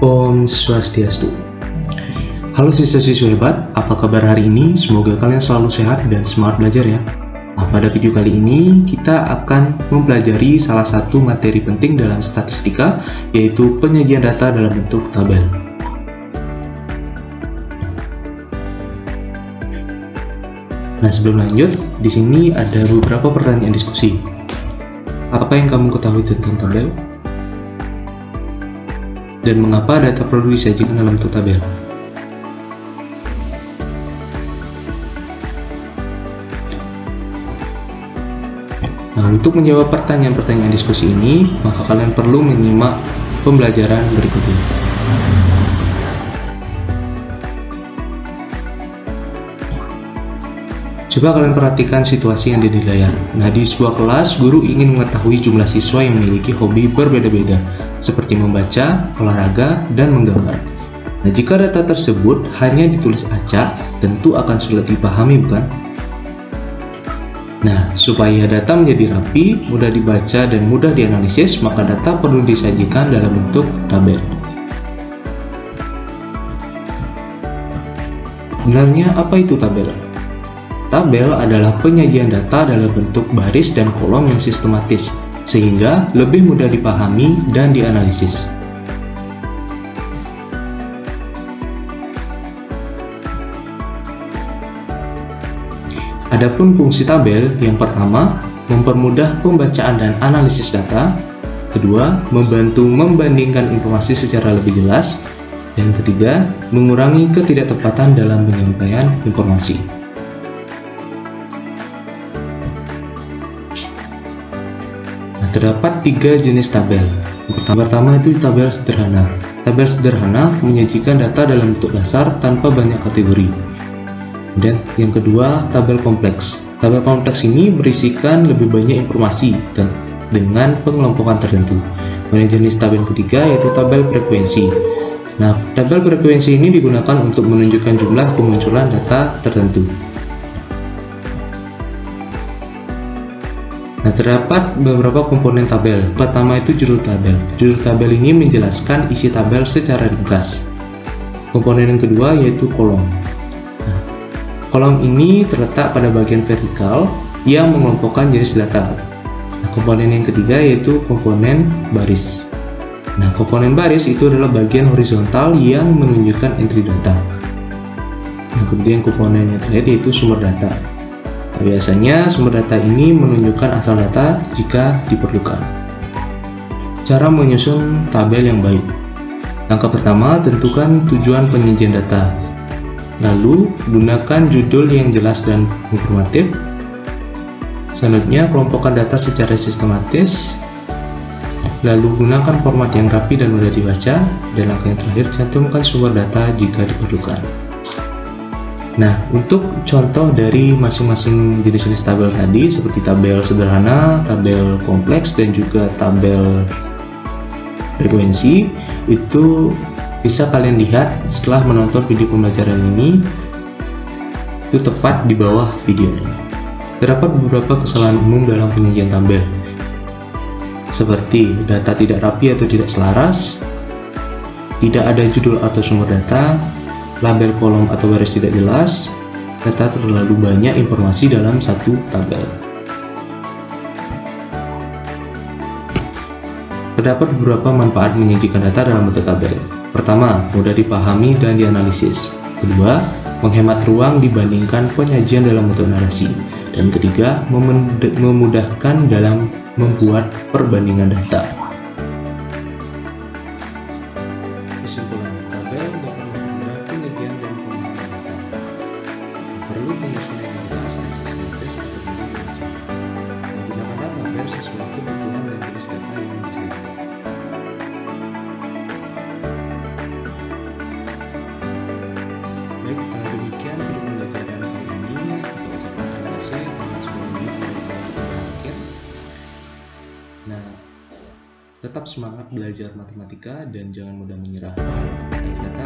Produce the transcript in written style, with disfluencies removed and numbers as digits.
Om Swastiastu. Halo siswa-siswa hebat, apa kabar hari ini? Semoga kalian selalu sehat dan semangat belajar ya. Nah, pada video kali ini kita akan mempelajari salah satu materi penting dalam statistika, yaitu penyajian data dalam bentuk tabel. Nah, sebelum lanjut, di sini ada beberapa pertanyaan diskusi. Apa yang kamu ketahui tentang tabel? Dan mengapa data perlu disajikan dalam bentuk tabel? Nah, untuk menjawab pertanyaan-pertanyaan diskusi ini, maka kalian perlu menyimak pembelajaran berikut ini. Coba kalian perhatikan situasi yang ada di layar. Nah, di sebuah kelas, guru ingin mengetahui jumlah siswa yang memiliki hobi berbeda-beda, seperti membaca, olahraga, dan menggambar. Nah, jika data tersebut hanya ditulis acak, tentu akan sulit dipahami, bukan? Nah, supaya data menjadi rapi, mudah dibaca, dan mudah dianalisis, maka data perlu disajikan dalam bentuk tabel. Sebenarnya, apa itu tabel? Tabel adalah penyajian data dalam bentuk baris dan kolom yang sistematis, sehingga lebih mudah dipahami dan dianalisis. Adapun fungsi tabel, yang pertama, mempermudah pembacaan dan analisis data, kedua, membantu membandingkan informasi secara lebih jelas, dan ketiga, mengurangi ketidaktepatan dalam penyampaian informasi. Terdapat 3 jenis tabel. Yang pertama itu tabel sederhana. Tabel sederhana menyajikan data dalam bentuk dasar tanpa banyak kategori. Dan yang kedua, tabel kompleks. Tabel kompleks ini berisikan lebih banyak informasi dengan pengelompokan tertentu. Kemudian jenis tabel ketiga yaitu tabel frekuensi. Nah, tabel frekuensi ini digunakan untuk menunjukkan jumlah kemunculan data tertentu. Nah, terdapat beberapa komponen tabel. Pertama itu judul tabel. Judul tabel ini menjelaskan isi tabel secara ringkas. Komponen yang kedua yaitu kolom. Nah, kolom ini terletak pada bagian vertikal yang mengelompokkan jenis data. Nah, komponen yang ketiga yaitu komponen baris. Nah, komponen baris itu adalah bagian horizontal yang menunjukkan entry data. Nah, kemudian komponen yang terakhir yaitu sumber data. Biasanya sumber data ini menunjukkan asal data jika diperlukan. Cara menyusun tabel yang baik. Langkah pertama, tentukan tujuan penyajian data. Lalu, gunakan judul yang jelas dan informatif. Selanjutnya, kelompokkan data secara sistematis. Lalu, gunakan format yang rapi dan mudah dibaca. Dan langkah yang terakhir, cantumkan sumber data jika diperlukan. Nah, untuk contoh dari masing-masing jenis-jenis tabel tadi, seperti tabel sederhana, tabel kompleks, dan juga tabel frekuensi, itu bisa kalian lihat setelah menonton video pembelajaran ini, itu tepat di bawah video ini. Terdapat beberapa kesalahan umum dalam penyajian tabel, seperti data tidak rapi atau tidak selaras, tidak ada judul atau sumber data, label kolom atau baris tidak jelas, data terlalu banyak informasi dalam satu tabel. Terdapat beberapa manfaat menyajikan data dalam bentuk tabel. Pertama, mudah dipahami dan dianalisis. Kedua, menghemat ruang dibandingkan penyajian dalam bentuk narasi. Dan ketiga, memudahkan dalam membuat perbandingan data. Kesimpulan, tabel dapat mempermudah penyajian dan pemahaman data. Perlu penyusunan yang jelas dan sistematis agar mudah dibaca. Menggunakanlah tabel sesuai kebutuhan dan jenis data yang disajikan. Baik, demikian video pembelajaran kali ini. Kita ucapkan terima kasih karena sudah menonton akhir. Nah, tetap semangat belajar matematika dan jangan mudah menyerah. Akhir kata,